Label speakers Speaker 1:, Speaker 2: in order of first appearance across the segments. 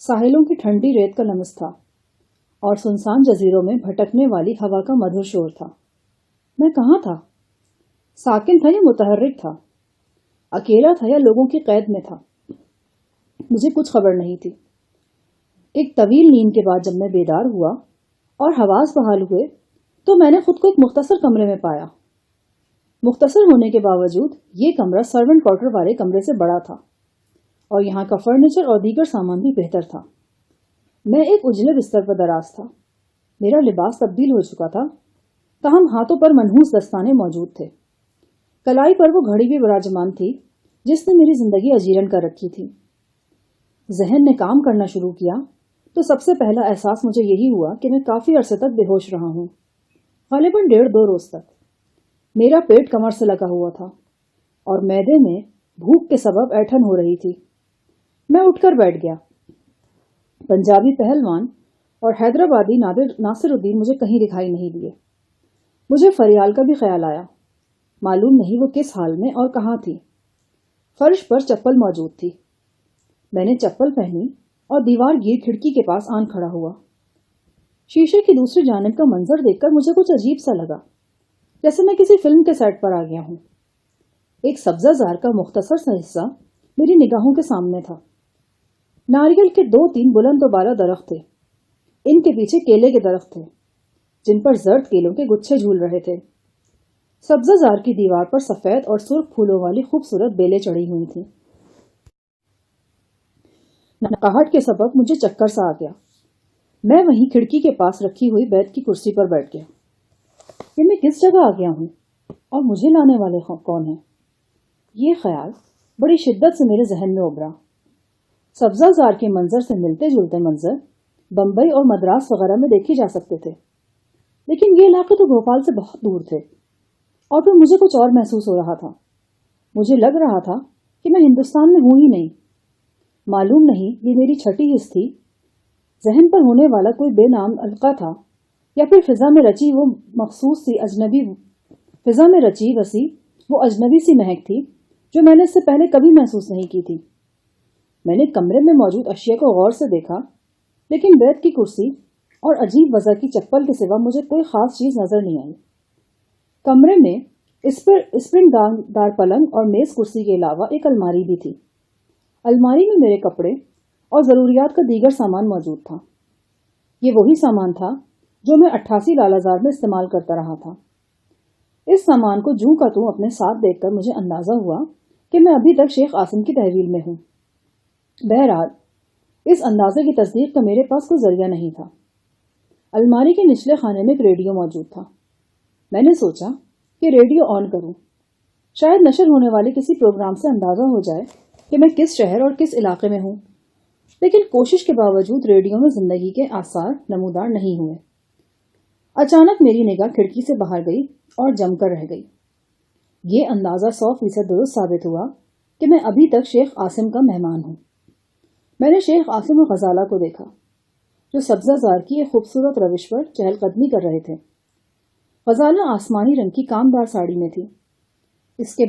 Speaker 1: ساحلوں کی ٹھنڈی ریت کا لمس تھا اور سنسان جزیروں میں بھٹکنے والی ہوا کا مدھر شور تھا۔ میں کہاں تھا؟ ساکن تھا یا متحرک تھا؟ اکیلا تھا یا لوگوں کی قید میں تھا؟ مجھے کچھ خبر نہیں تھی۔ ایک طویل نیند کے بعد جب میں بیدار ہوا اور حواس بحال ہوئے تو میں نے خود کو ایک مختصر کمرے میں پایا۔ مختصر ہونے کے باوجود یہ کمرہ سرونٹ کوارٹر والے کمرے سے بڑا تھا اور یہاں کا فرنیچر اور دیگر سامان بھی بہتر تھا۔ میں ایک اجلے بستر پر دراز تھا۔ میرا لباس تبدیل ہو چکا تھا، تاہم ہاتھوں پر منحوس دستانے موجود تھے۔ کلائی پر وہ گھڑی بھی براجمان تھی جس نے میری زندگی اجیرن کر رکھی تھی۔ ذہن نے کام کرنا شروع کیا تو سب سے پہلا احساس مجھے یہی ہوا کہ میں کافی عرصے تک بے ہوش رہا ہوں، غالباً 1.5-2 روز تک۔ میرا پیٹ کمر سے لگا ہوا تھا اور معدے میں بھوک کے سبب ایٹھن ہو رہی تھی۔ میں اٹھ کر بیٹھ گیا۔ پنجابی پہلوان اور حیدرآبادی ناصر الدین مجھے کہیں دکھائی نہیں دیے۔ مجھے فریال کا بھی خیال آیا، معلوم نہیں وہ کس حال میں اور کہاں تھی۔ فرش پر چپل موجود تھی۔ میں نے چپل پہنی اور دیوار گیر کھڑکی کے پاس آن کھڑا ہوا۔ شیشے کی دوسری جانب کا منظر دیکھ کر مجھے کچھ عجیب سا لگا، جیسے میں کسی فلم کے سیٹ پر آ گیا ہوں۔ ایک سبزہ زار کا مختصر سا حصہ میری نگاہوں کے سامنے تھا۔ ناریل کے 2-3 بلند و بالا درخت تھے۔ ان کے پیچھے کیلے کے درخت تھے جن پر زرد کیلوں کے گچھے جھول رہے تھے۔ سبزہ زار کی دیوار پر سفید اور سرخ پھولوں والی خوبصورت بیلیں چڑھی ہوئی تھیں۔ نقاہٹ کے سبب مجھے چکر سا آ گیا۔ میں وہیں کھڑکی کے پاس رکھی ہوئی بیت کی کرسی پر بیٹھ گیا۔ کہ میں کس جگہ آ گیا ہوں اور مجھے لانے والے کون ہیں؟ یہ خیال بڑی شدت سے میرے ذہن میں ابھرا۔ سبزہ زار کے منظر سے ملتے جلتے منظر بمبئی اور مدراس وغیرہ میں دیکھے جا سکتے تھے، لیکن یہ علاقے تو بھوپال سے بہت دور تھے اور پھر مجھے کچھ اور محسوس ہو رہا تھا۔ مجھے لگ رہا تھا کہ میں ہندوستان میں ہوں ہی نہیں۔ معلوم نہیں یہ میری چھٹی حس تھی، ذہن پر ہونے والا کوئی بے نام القاء تھا، یا پھر فضا میں رچی وہ اجنبی سی مہک تھی جو میں نے اس سے پہلے کبھی محسوس نہیں کی تھی۔ میں نے کمرے میں موجود اشیاء کو غور سے دیکھا، لیکن بیت کی کرسی اور عجیب وضع کی چپل کے سوا مجھے کوئی خاص چیز نظر نہیں آئی۔ کمرے میں اسپرنگ دار پلنگ اور میز کرسی کے علاوہ ایک الماری بھی تھی۔ الماری میں میرے کپڑے اور ضروریات کا دیگر سامان موجود تھا۔ یہ وہی سامان تھا جو میں 88 لال آزار میں استعمال کرتا رہا تھا۔ اس سامان کو جوں کا توں اپنے ساتھ دیکھ کر مجھے اندازہ ہوا کہ میں ابھی تک شیخ عاصم کی تحویل میں ہوں۔ بہرحال اس اندازے کی تصدیق کا میرے پاس کوئی ذریعہ نہیں تھا۔ الماری کے نچلے خانے میں ایک ریڈیو موجود تھا۔ میں نے سوچا کہ ریڈیو آن کروں، شاید نشر ہونے والے کسی پروگرام سے اندازہ ہو جائے کہ میں کس شہر اور کس علاقے میں ہوں، لیکن کوشش کے باوجود ریڈیو میں زندگی کے آثار نمودار نہیں ہوئے۔ اچانک میری نگاہ کھڑکی سے باہر گئی اور جم کر رہ گئی۔ یہ اندازہ 100% درست ثابت ہوا کہ میں ابھی تک شیخ عاصم کا مہمان ہوں۔ میں نے شیخ عاصم اور غزالہ کو دیکھا جو سبزہ زار کی ایک خوبصورت روش پر چہل قدمی کر رہے تھے۔ غزالہ آسمانی رنگ کی کامدار ساڑی میں تھی۔ اس کے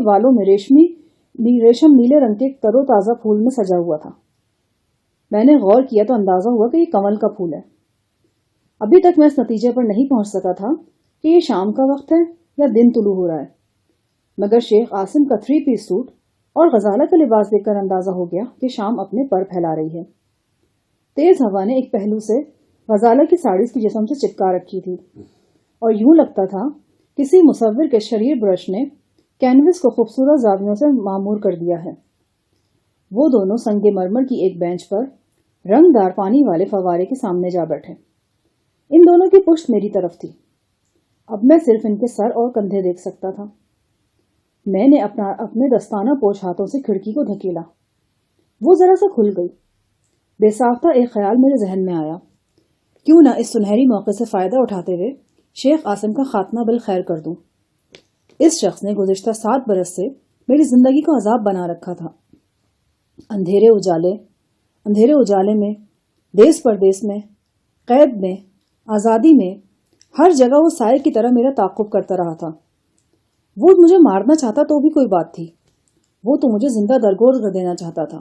Speaker 1: بالوں میں ریشم نیلے رنگ کے تر و تازہ پھول میں سجا ہوا تھا۔ میں نے غور کیا تو اندازہ ہوا کہ یہ کنول کا پھول ہے۔ ابھی تک میں اس نتیجے پر نہیں پہنچ سکا تھا کہ یہ شام کا وقت ہے یا دن طلوع ہو رہا ہے، مگر شیخ عاصم کا 3 پیس سوٹ اور غزالہ کا لباس دیکھ کر اندازہ ہو گیا کہ شام اپنے پر پھیلا رہی ہے۔ تیز ہوا نے ایک پہلو سے غزالہ کی ساڑی اس کی جسم سے چپکا رکھی تھی اور یوں لگتا تھا کسی مصور کے شریر برش نے کینوس کو خوبصورت زاویوں سے معمور کر دیا ہے۔ وہ دونوں سنگ مرمر کی ایک بینچ پر رنگ دار پانی والے فوارے کے سامنے جا بیٹھے۔ ان دونوں کی پشت میری طرف تھی۔ اب میں صرف ان کے سر اور کندھے دیکھ سکتا تھا۔ میں نے اپنے دستانہ پوش ہاتھوں سے کھڑکی کو دھکیلا۔ وہ ذرا سا کھل گئی۔ بے ساختہ ایک خیال میرے ذہن میں آیا، کیوں نہ اس سنہری موقع سے فائدہ اٹھاتے ہوئے شیخ عاصم کا خاتمہ بالخیر کر دوں۔ اس شخص نے گزشتہ 7 برس سے میری زندگی کو عذاب بنا رکھا تھا۔ اندھیرے اجالے میں، دیس پردیس میں، قید میں، آزادی میں، ہر جگہ وہ سائے کی طرح میرا تعاقب کرتا رہا تھا۔ وہ مجھے مارنا چاہتا تو بھی کوئی بات تھی، وہ تو مجھے زندہ درگور کر دینا چاہتا تھا۔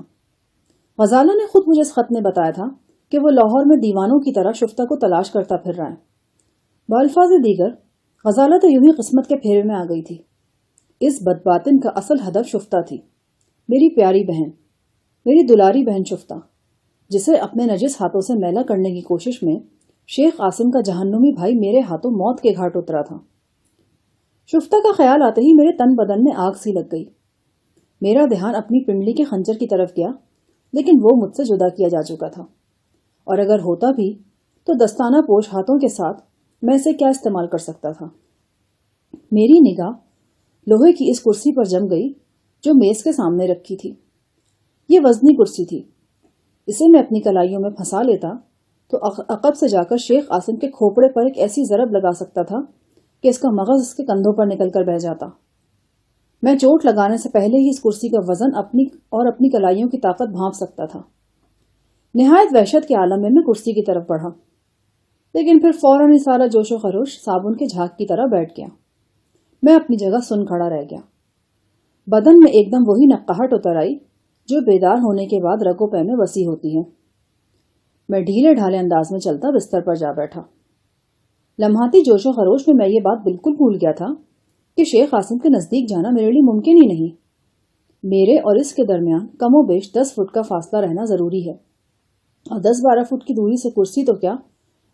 Speaker 1: غزالہ نے خود مجھے اس خط میں بتایا تھا کہ وہ لاہور میں دیوانوں کی طرح شفتہ کو تلاش کرتا پھر رہا ہے۔ بالفاظ دیگر غزالہ تو یوں ہی قسمت کے پھیرے میں آ گئی تھی۔ اس بدباطن کا اصل ہدف شفتہ تھی، میری پیاری بہن، میری دلاری بہن شفتہ، جسے اپنے نجس ہاتھوں سے میلا کرنے کی کوشش میں شیخ عاصم کا جہنمی بھائی میرے ہاتھوں موت کے گھاٹ اترا تھا۔ شفتہ کا خیال آتے ہی میرے تن بدن میں آگ سی لگ گئی۔ میرا دھیان اپنی پنڈلی کے خنجر کی طرف گیا، لیکن وہ مجھ سے جدا کیا جا چکا تھا، اور اگر ہوتا بھی تو دستانہ پوش ہاتھوں کے ساتھ میں اسے کیا استعمال کر سکتا تھا۔ میری نگاہ لوہے کی اس کرسی پر جم گئی جو میز کے سامنے رکھی تھی۔ یہ وزنی کرسی تھی، اسے میں اپنی کلائیوں میں پھنسا لیتا تو عقب سے جا کر شیخ عاصم کے کھوپڑے پر ایک ایسی ضرب لگا سکتا تھا کہ اس کا مغز اس کے کندھوں پر نکل کر بہ جاتا۔ میں چوٹ لگانے سے پہلے ہی اس کرسی کا وزن اپنی کلائیوں کی طاقت بھانپ سکتا تھا۔ نہایت وحشت کے عالم میں کرسی کی طرف بڑھا، لیکن پھر فوراً ہی سارا جوش و خروش صابن کے جھاگ کی طرح بیٹھ گیا۔ میں اپنی جگہ سن کھڑا رہ گیا۔ بدن میں ایک دم وہی نقاہٹ اتر آئی جو بیدار ہونے کے بعد رگوں پے میں وسیع ہوتی ہے۔ میں ڈھیلے ڈھالے انداز میں چلتا بستر پر جا بیٹھا۔ لمحاتی جوش و خروش میں یہ بات بالکل بھول گیا تھا کہ شیخ عاصم کے نزدیک جانا میرے لیے ممکن ہی نہیں۔ میرے اور اس کے درمیان کم و بیش 10 فٹ کا فاصلہ رہنا ضروری ہے، اور 10-12 فٹ کی دوری سے کرسی تو کیا،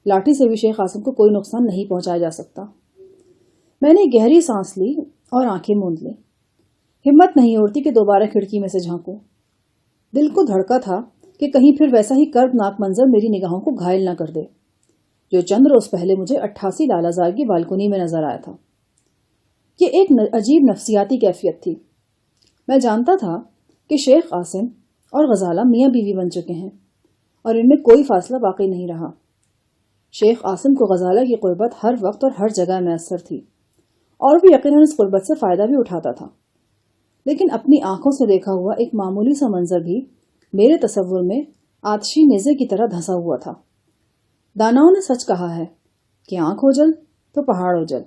Speaker 1: لاٹھی سے بھی شیخ عاصم کو کوئی نقصان نہیں پہنچایا جا سکتا۔ میں نے گہری سانس لی اور آنکھیں موند لی۔ ہمت نہیں ہوتی کہ دوبارہ کھڑکی میں سے جھانکوں۔ دل کو دھڑکا تھا کہ کہیں پھر ویسا ہی کربناک منظر میری نگاہوں کو گھائل نہ کر دے جو چند روز پہلے مجھے 88 لالہ زار کی بالکنی میں نظر آیا تھا۔ یہ ایک عجیب نفسیاتی کیفیت تھی۔ میں جانتا تھا کہ شیخ عاصم اور غزالہ میاں بیوی بن چکے ہیں اور ان میں کوئی فاصلہ باقی نہیں رہا۔ شیخ عاصم کو غزالہ کی قربت ہر وقت اور ہر جگہ میسر تھی، اور بھی یقیناً اس قربت سے فائدہ بھی اٹھاتا تھا، لیکن اپنی آنکھوں سے دیکھا ہوا ایک معمولی سا منظر بھی میرے تصور میں آتشی نیزے کی طرح دھنسا ہوا تھا۔ داناؤں نے سچ کہا ہے کہ آنکھ اوجل تو پہاڑ اوجل۔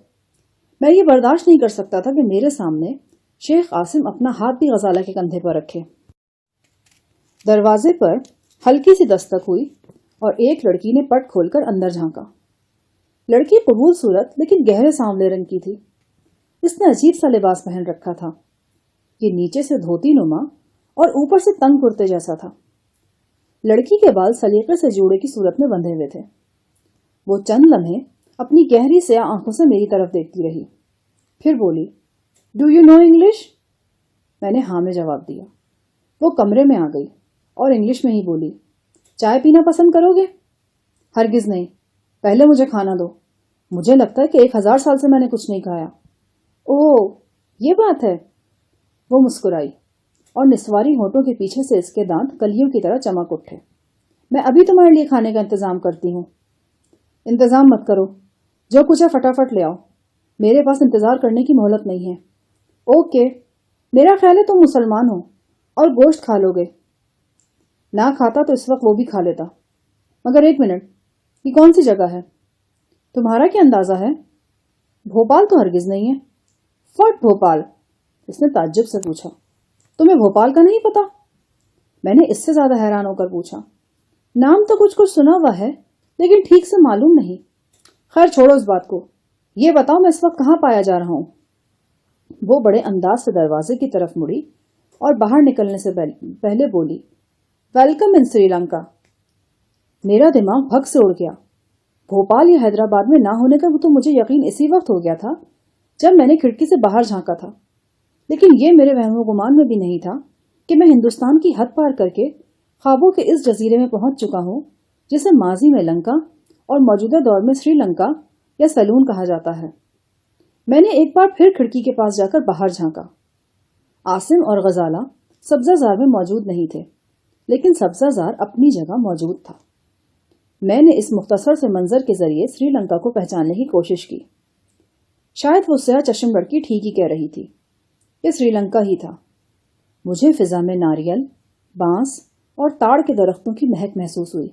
Speaker 1: میں یہ برداشت نہیں کر سکتا تھا کہ میرے سامنے شیخ عاصم اپنا ہاتھ بھی غزالہ کے کندھے پر رکھے۔ دروازے پر ہلکی سی دستک ہوئی اور ایک لڑکی نے پٹ کھول کر اندر جھانکا۔ لڑکی قبول صورت لیکن گہرے سانولے رنگ کی تھی۔ اس نے عجیب سا لباس پہن رکھا تھا۔ یہ نیچے سے دھوتی نما اور اوپر سے تنگ کرتے جیسا تھا۔ لڑکی کے بال سلیقے سے جوڑے کی صورت میں بندھے ہوئے تھے۔ وہ چند لمحے اپنی گہری سیاہ آنکھوں سے میری طرف دیکھتی رہی، پھر بولی، "ڈو یو نو انگلش؟" میں نے ہاں میں جواب دیا۔ وہ کمرے میں آ گئی اور انگلش میں ہی بولی، "چائے پینا پسند کرو گے؟" "ہرگز نہیں، پہلے مجھے کھانا دو۔ مجھے لگتا ہے کہ 1000 سال سے میں نے کچھ نہیں کھایا۔" "اوہ، یہ بات ہے۔" وہ مسکرائی اور نسواری ہونٹوں کے پیچھے سے اس کے دانت کلیوں کی طرح چمک اٹھے۔ "میں ابھی تمہارے لیے کھانے کا انتظام کرتی ہوں۔" "انتظام مت کرو، جو کچھ ہے فٹافٹ لے آؤ، میرے پاس انتظار کرنے کی مہلت نہیں ہے۔" "اوکے، میرا خیال ہے تم مسلمان ہو اور گوشت کھا لو گے۔" نہ کھاتا تو اس وقت وہ بھی کھا لیتا، مگر ایک منٹ، یہ کون سی جگہ ہے؟ تمہارا کیا اندازہ ہے؟ بھوپال تو ہرگز نہیں ہے۔ "فٹ بھوپال؟" اس نے تعجب سے پوچھا۔ "تمہیں بھوپال کا نہیں پتا؟" میں نے اس سے زیادہ حیران ہو کر پوچھا۔ "نام تو کچھ سنا ہوا ہے لیکن ٹھیک سے معلوم نہیں۔ خیر چھوڑو اس بات کو، یہ بتاؤ میں اس وقت کہاں پایا جا رہا ہوں؟" وہ بڑے انداز سے دروازے کی طرف مڑی اور باہر نکلنے سے پہلے بولی، "ویلکم ان سری لنکا۔" میرا دماغ بھگ سے اڑ گیا۔ بھوپال یا حیدرآباد میں نہ ہونے کا تو مجھے یقین اسی وقت ہو گیا تھا جب میں نے کھڑکی سے باہر جھانکا تھا، لیکن یہ میرے وہم و گمان میں بھی نہیں تھا کہ میں ہندوستان کی حد پار کر کے خوابوں کے اس جزیرے میں پہنچ چکا ہوں جسے ماضی میں لنکا اور موجودہ دور میں سری لنکا یا سیلون کہا جاتا ہے۔ میں نے ایک بار پھر کھڑکی کے پاس جا کر باہر جھانکا۔ عاصم اور غزالہ سبزہ زار میں موجود نہیں تھے، لیکن سبزہ زار اپنی جگہ موجود تھا۔ میں نے اس مختصر سے منظر کے ذریعے سری لنکا کو پہچاننے کی کوشش کی۔ شاید وہ سیاہ چشم لڑکی ٹھیک ہی کہہ رہی تھی، یہ سری لنکا ہی تھا۔ مجھے فضا میں ناریل، بانس اور تاڑ کے درختوں کی مہک محسوس ہوئی۔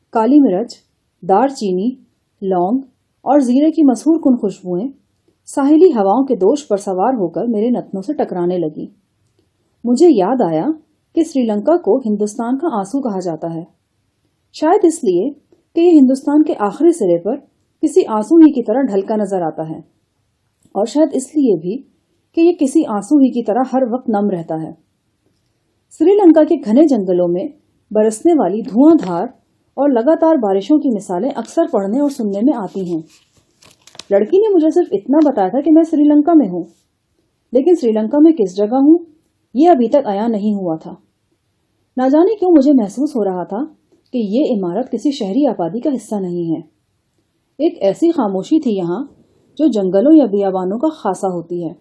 Speaker 1: کالی مرچ، دار چینی، لونگ اور زیرے کی مسحور کن خوشبوئیں ساحلی ہواؤں کے دوش پر سوار ہو کر میرے نتنوں سے ٹکرانے لگی۔ مجھے یاد آیا کہ سری لنکا کو ہندوستان کا آنسو کہا جاتا ہے، شاید اس لیے کہ یہ ہندوستان کے آخری سرے پر کسی آنسو ہی کی طرح ڈھلکا نظر آتا ہے، اور شاید اس لیے بھی کہ یہ کسی آنسو ہی کی طرح ہر وقت نم رہتا ہے۔ سری لنکا کے گھنے جنگلوں میں برسنے والی دھواں دھار اور لگاتار بارشوں کی مثالیں اکثر پڑھنے اور سننے میں آتی ہیں۔ لڑکی نے مجھے صرف اتنا بتایا تھا کہ میں سری لنکا میں ہوں، لیکن سری لنکا میں کس جگہ ہوں یہ ابھی تک عیاں نہیں ہوا تھا۔ نہ جانے کیوں مجھے محسوس ہو رہا تھا کہ یہ عمارت کسی شہری آبادی کا حصہ نہیں ہے۔ ایک ایسی خاموشی تھی یہاں جو جنگلوں یا بیابانوں کا خاصہ ہوتی ہے۔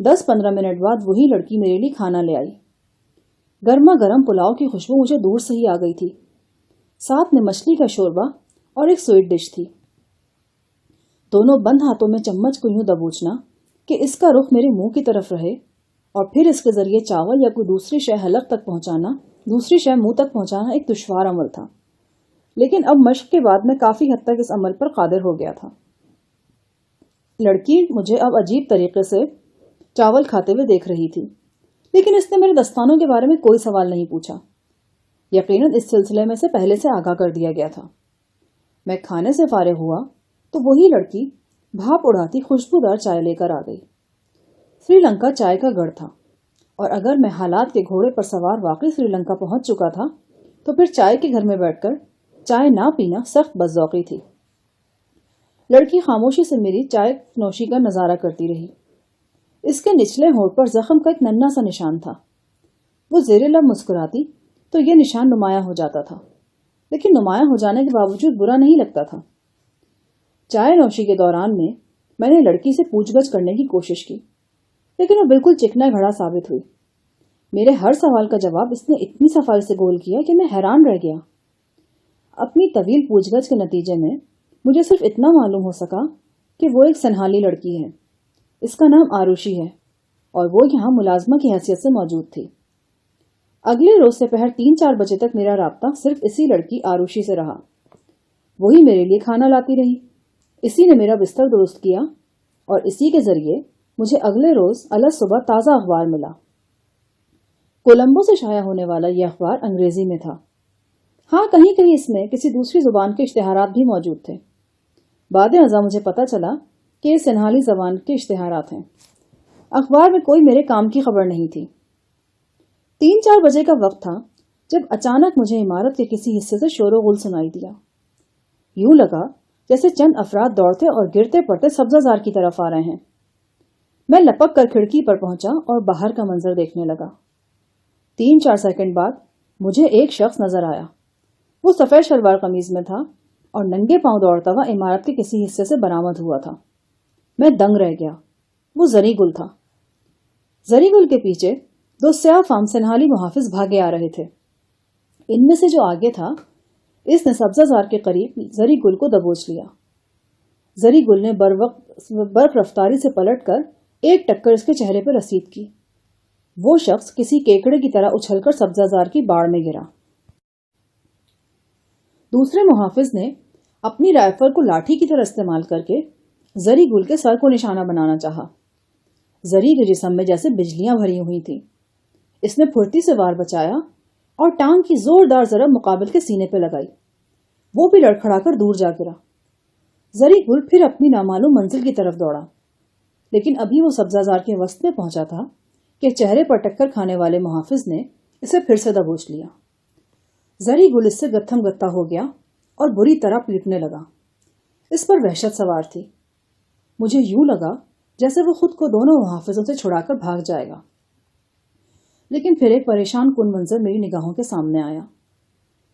Speaker 1: 10-15 منٹ بعد وہی لڑکی میرے لیے کھانا لے آئی۔ گرما گرم پلاؤ کی خوشبو مجھے دور سے ہی آ گئی تھی، ساتھ میں مچھلی کا شوربہ اور ایک سویٹ ڈش تھی۔ دونوں بند ہاتھوں میں چمچ کو یوں دبوچنا کہ اس کا رخ میرے منہ کی طرف رہے اور پھر اس کے ذریعے چاول یا کوئی دوسری شے حلق تک پہنچانا، دوسری شے منہ تک پہنچانا ایک دشوار عمل تھا، لیکن اب مشق کے بعد میں کافی حد تک اس عمل پر قادر ہو گیا تھا۔ لڑکی مجھے اب عجیب طریقے سے چاول کھاتے ہوئے دیکھ رہی تھی، لیکن اس نے میرے دستانوں کے بارے میں کوئی سوال نہیں پوچھا۔ یقیناً اس سلسلے میں سے پہلے سے آگاہ کر دیا گیا تھا۔ میں کھانے سے فارغ ہوا تو وہی لڑکی بھاپ اڑاتی خوشبودار چائے لے کر آ گئی۔ سری لنکا چائے کا گڑھ تھا، اور اگر میں حالات کے گھوڑے پر سوار واقعی سری لنکا پہنچ چکا تھا تو پھر چائے کے گھر میں بیٹھ کر چائے نہ پینا سخت بدذوقی تھی۔ لڑکی خاموشی سے میری چائے نوشی کا نظارہ کرتی رہی۔ اس کے نچلے ہونٹ پر زخم کا ایک ننھا سا نشان تھا۔ وہ زیر لب مسکراتی تو یہ نشان نمایاں ہو جاتا تھا، لیکن نمایاں ہو جانے کے باوجود برا نہیں لگتا تھا۔ چائے نوشی کے دوران میں نے لڑکی سے پوچھ گچھ کرنے کی کوشش کی، لیکن وہ بالکل چکنا گھڑا ثابت ہوئی۔ میرے ہر سوال کا جواب اس نے اتنی صفائی سے گول کیا کہ میں حیران رہ گیا۔ اپنی طویل پوچھ گچھ کے نتیجے میں مجھے صرف اتنا معلوم ہو سکا کہ وہ ایک سنہالی لڑکی ہے۔ اس کا نام آروشی ہے اور وہ یہاں ملازمہ کی حیثیت سے موجود تھی۔ اگلے روز سے پہر 3-4 بجے تک میرا رابطہ صرف اسی لڑکی آروشی سے رہا۔ وہی میرے لیے کھانا لاتی رہی، اسی نے میرا بستر درست کیا، اور اسی کے ذریعے مجھے اگلے روز الگ صبح تازہ اخبار ملا۔ کولمبو سے شائع ہونے والا یہ اخبار انگریزی میں تھا۔ ہاں، کہیں کہیں اس میں کسی دوسری زبان کے اشتہارات بھی موجود تھے۔ بعد ازاں مجھے پتا چلا کہ یہ سنہالی زبان کے اشتہارات ہیں۔ اخبار میں کوئی میرے کام کی خبر نہیں تھی۔ 3-4 بجے کا وقت تھا جب اچانک مجھے عمارت کے کسی حصے سے شور و غل سنائی دیا۔ یوں لگا جیسے چند افراد دوڑتے اور گرتے پڑتے سبزہ زار کی طرف آ رہے ہیں۔ میں لپک کر کھڑکی پر پہنچا اور باہر کا منظر دیکھنے لگا۔ 3-4 سیکنڈ بعد مجھے ایک شخص نظر آیا۔ وہ سفید شلوار قمیض میں تھا اور ننگے پاؤں دوڑتا ہوا عمارت کے کسی حصے سے برآمد ہوا تھا۔ میں دنگ رہ گیا۔ وہ زری گل تھا۔ زری گل کے پیچھے 2 سیاہ فام سنہالی محافظ بھاگے آ رہے تھے۔ ان میں سے جو آگے تھا، اس نے سبزہ زار کے قریب زری گل کو دبوچ لیا۔ زری گل نے برق رفتاری سے پلٹ کر ایک ٹکر اس کے چہرے پر رسید کی۔ وہ شخص کسی کیکڑے کی طرح اچھل کر سبزہ زار کی باڑ میں گرا۔ دوسرے محافظ نے اپنی رائفل کو لاٹھی کی طرح استعمال کر کے زری گل کے سر کو نشانہ بنانا چاہا۔ زری کے جسم میں جیسے بجلیاں بھری ہوئی تھیں۔ اس نے پھرتی سے وار بچایا اور ٹانگ کی زوردار ضرب مقابل کے سینے پہ لگائی۔ وہ بھی لڑکھڑا کر دور جا گرا۔ زری گل پھر اپنی نامعلوم منزل کی طرف دوڑا، لیکن ابھی وہ سبزہ زار کے وسط میں پہنچا تھا کہ چہرے پر ٹکر کھانے والے محافظ نے اسے پھر سے دبوچ لیا۔ زری گل اس سے گتھم گتھا ہو گیا اور بری طرح پیٹنے لگا۔ اس پر وحشت سوار تھی۔ مجھے یوں لگا جیسے وہ خود کو دونوں محافظوں سے چھڑا کر بھاگ جائے گا، لیکن پھر ایک پریشان کن منظر میری نگاہوں کے سامنے آیا۔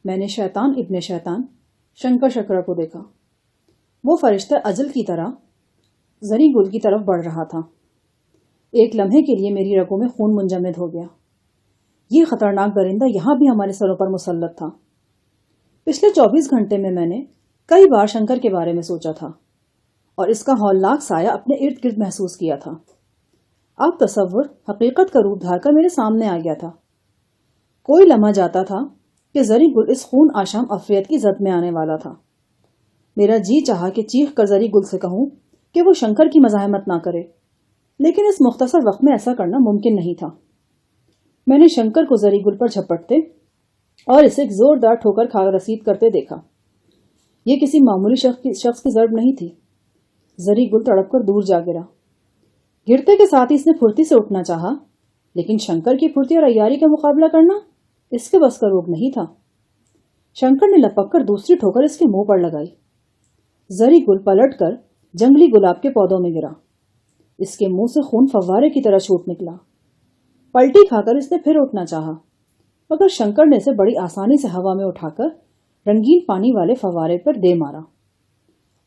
Speaker 1: میں نے شیطان ابن شیطان شنکر شکرا کو دیکھا۔ وہ فرشتہ اجل کی طرح زری گل کی طرف بڑھ رہا تھا۔ ایک لمحے کے لیے میری رگوں میں خون منجمد ہو گیا۔ یہ خطرناک درندہ یہاں بھی ہمارے سروں پر مسلط تھا۔ پچھلے 24 گھنٹے میں نے کئی بار شنکر کے بارے میں سوچا تھا اور اس کا ہولناک سایہ اپنے ارد گرد محسوس کیا تھا۔ اب تصور حقیقت کا روپ دھار کر میرے سامنے آ گیا تھا۔ کوئی لمحہ جاتا تھا کہ زری گل اس خون آشام افریت کی زد میں آنے والا تھا۔ میرا جی چاہا کہ چیخ کر زری گل سے کہوں کہ وہ شنکر کی مزاحمت نہ کرے، لیکن اس مختصر وقت میں ایسا کرنا ممکن نہیں تھا۔ میں نے شنکر کو زری گل پر جھپٹتے اور اسے ایک زوردار ٹھوکر کھا رسید کرتے دیکھا۔ یہ کسی معمولی شخص کی ضرب نہیں تھی۔ زری گل تڑپ کر دور جا گرا۔ گرتے کے ساتھ ہی اس نے پھرتی سے اٹھنا چاہا، لیکن شنکر کی پھرتی اور عیاری کا مقابلہ کرنا اس کے بس کا روگ نہیں تھا۔ شنکر نے لپک کر دوسری ٹھوکر اس کے منہ پر لگائی۔ زری گل پلٹ کر جنگلی گلاب کے پودوں میں گرا۔ اس کے منہ سے خون فوارے کی طرح چھوٹ نکلا۔ پلٹی کھا کر اس نے پھر اٹھنا چاہا، مگر شنکر نے اسے بڑی آسانی سے ہوا میں اٹھا کر رنگین پانی والے فوارے پر دے مارا۔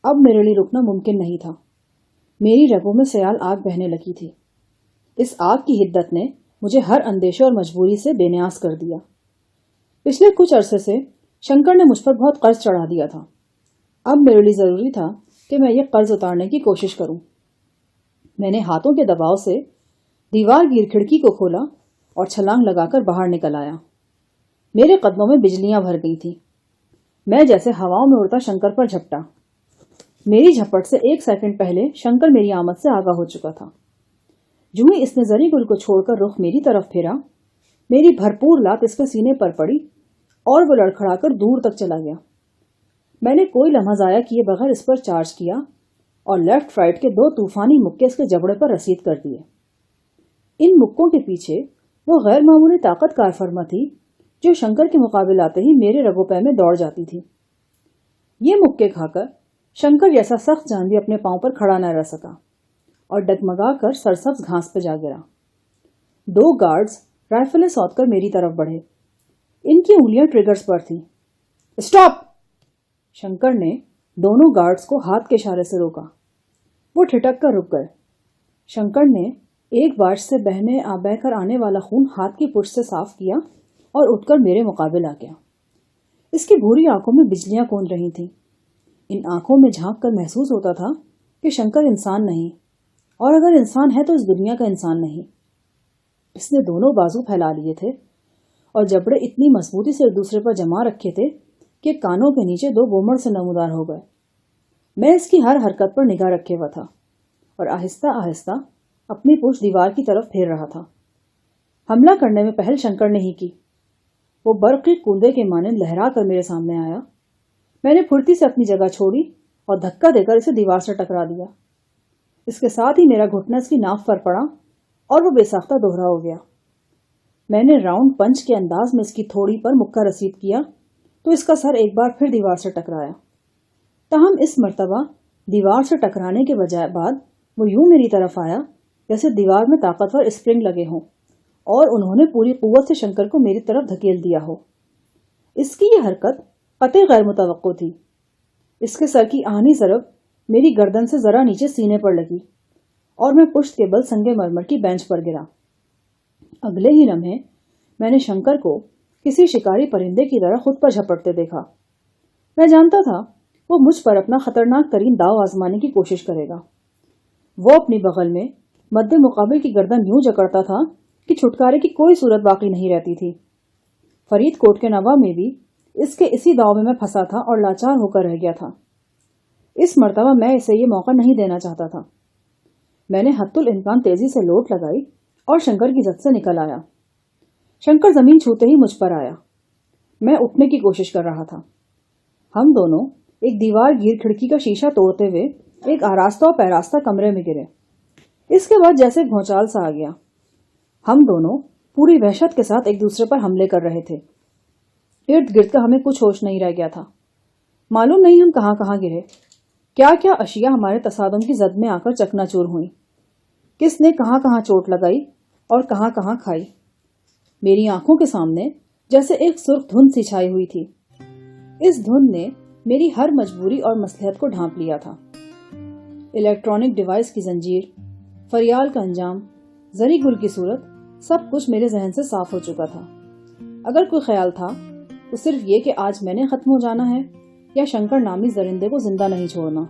Speaker 1: اب میرے لیے رکنا ممکن نہیں تھا۔ میری رگوں میں سیال آگ بہنے لگی تھی۔ اس آگ کی حدت نے مجھے ہر اندیشے اور مجبوری سے بے نیاز کر دیا۔ پچھلے کچھ عرصے سے شنکر نے مجھ پر بہت قرض چڑھا دیا تھا۔ اب میرے لیے ضروری تھا کہ میں یہ قرض اتارنے کی کوشش کروں۔ میں نے ہاتھوں کے دباؤ سے دیوار گیر کھڑکی کو کھولا اور چھلانگ لگا کر باہر نکل آیا۔ میرے قدموں میں بجلیاں بھر گئی تھی۔ میں جیسے ہواؤں میں اڑتا شنکر پر جھپٹا۔ میری جھپٹ سے 1 سیکنڈ پہلے شنکر میری آمد سے آگاہ ہو چکا تھا۔ جو ہی اس نے زری گل کو چھوڑ کر رخ میری طرف پھیرا، میری بھرپور لات اس کے سینے پر پڑی اور وہ لڑکھڑا کر دور تک چلا گیا۔ میں نے کوئی لمحہ ضائع کیے بغیر اس پر چارج کیا اور لیفٹ رائٹ کے 2 طوفانی مکے اس کے جبڑے پر رسید کر دیے۔ ان مکوں کے پیچھے وہ غیر معمولی طاقت کار فرما تھی جو شنکر کے مقابل آتے ہی میرے رگو پے میں دوڑ جاتی تھی۔ یہ مکے کھا کر شنکر جیسا سخت جان بھی اپنے پاؤں پر کھڑا نہ رہ سکا اور ڈگمگا کر سرسبز گھاس پہ جا گرا۔ 2 گارڈز رائفلیں سوت کر میری طرف بڑھے۔ ان کی انگلیاں ٹریگرز پر تھیں۔ اسٹاپ! شنکر نے دونوں گارڈز کو ہاتھ کے اشارے سے روکا۔ وہ ٹھٹک کر رک گئے۔ شنکر نے ایک باش سے بہ کر آنے والا خون ہاتھ کی پشت سے صاف کیا اور اٹھ کر میرے مقابل آ گیا۔ اس کی بھوری آنکھوں میں بجلیاں کون رہی تھیں۔ ان آنکھوں میں جھانک کر محسوس ہوتا تھا کہ شنکر انسان نہیں، اور اگر انسان ہے تو اس دنیا کا انسان نہیں۔ اس نے دونوں بازو پھیلا لیے تھے اور جبڑے اتنی مضبوطی سے ایک دوسرے پر جما رکھے تھے کہ کانوں کے نیچے 2 بومڑ سے نمودار ہو گئے۔ میں اس کی ہر حرکت پر نگاہ رکھے ہوا تھا اور آہستہ آہستہ اپنی پشت دیوار کی طرف پھیر رہا تھا۔ حملہ کرنے میں پہل شنکر نے ہی کی۔ وہ برقی کندے کے مانند لہرا کر میرے سامنے آیا۔ میں نے پھرتی سے اپنی جگہ چھوڑی اور دھکا دے کر اسے دیوار سے ٹکرا دیا۔ اس کے ساتھ ہی میرا گھٹنا اس کی ناف پر پڑا اور وہ بے ساختہ دوہرا ہو گیا۔ میں نے راؤنڈ پنچ کے انداز میں اس کی تھوڑی پر مکہ رسید کیا تو اس کا سر ایک بار پھر دیوار سے ٹکرایا۔ تاہم اس مرتبہ دیوار سے ٹکرانے کے بعد وہ یوں میری طرف آیا جیسے دیوار میں طاقتور اسپرنگ لگے ہوں اور انہوں نے پوری قوت سے شنکر کو میری طرف دھکیل دیا ہو۔ اس کی یہ حرکت قطعی غیر متوقع تھی۔ اس کے سر کی آہنی ضرب میری گردن سے ذرا نیچے سینے پر لگی اور میں پشت کے بل سنگے مرمر کی بینچ پر گرا۔ اگلے ہی لمحے میں نے شنکر کو کسی شکاری پرندے کی طرح خود پر جھپٹتے دیکھا۔ میں جانتا تھا وہ مجھ پر اپنا خطرناک ترین داؤ آزمانے کی کوشش کرے گا۔ وہ اپنی بغل میں مد مقابل کی گردن یوں جکڑتا تھا کہ چھٹکارے کی کوئی صورت باقی نہیں رہتی تھی۔ فرید کوٹ کے نوا میں بھی اس کے اسی داؤ میں پھنسا تھا اور لاچار ہو کر رہ گیا تھا۔ اس مرتبہ میں اسے یہ موقع نہیں دینا چاہتا تھا۔ میں نے حتی الامکان تیزی سے لوٹ لگائی اور شنکر کی زد سے نکل آیا۔ شنکر زمین چھوتے ہی مجھ پر آیا۔ میں اٹھنے کی کوشش کر رہا تھا۔ ہم دونوں ایک دیوار گیر کھڑکی کا شیشہ توڑتے ہوئے ایک آراستہ اور پیراستہ کمرے میں گرے۔ اس کے بعد جیسے بھونچال سا آ گیا۔ ہم دونوں پوری وحشت کے ساتھ ایک دوسرے پر حملے کر رہے تھے۔ ارد گرد کا ہمیں کچھ ہوش نہیں رہ گیا تھا۔ معلوم نہیں ہم کہاں کہاں گرے، کیا کیا اشیاء ہمارے تصادم کی زد میں آ کر چکنا چور ہوئیں، کس نے کہاں کہاں چوٹ لگائی اور کہاں کہاں کھائی۔ میری آنکھوں کے سامنے جیسے ایک سرخ دھند سی چھائی ہوئی تھی۔ اس دھند نے میری ہر مجبوری اور مصلحت کو ڈھانپ لیا تھا۔ الیکٹرانک ڈیوائس کی زنجیر، فریال کا انجام، زری گل کی صورت، سب کچھ میرے ذہن سے صاف ہو چکا تھا۔ اگر کوئی خیال تھا تو صرف یہ کہ آج میں نے ختم ہو جانا ہے یا شنکر نامی زرندے کو زندہ نہیں چھوڑنا۔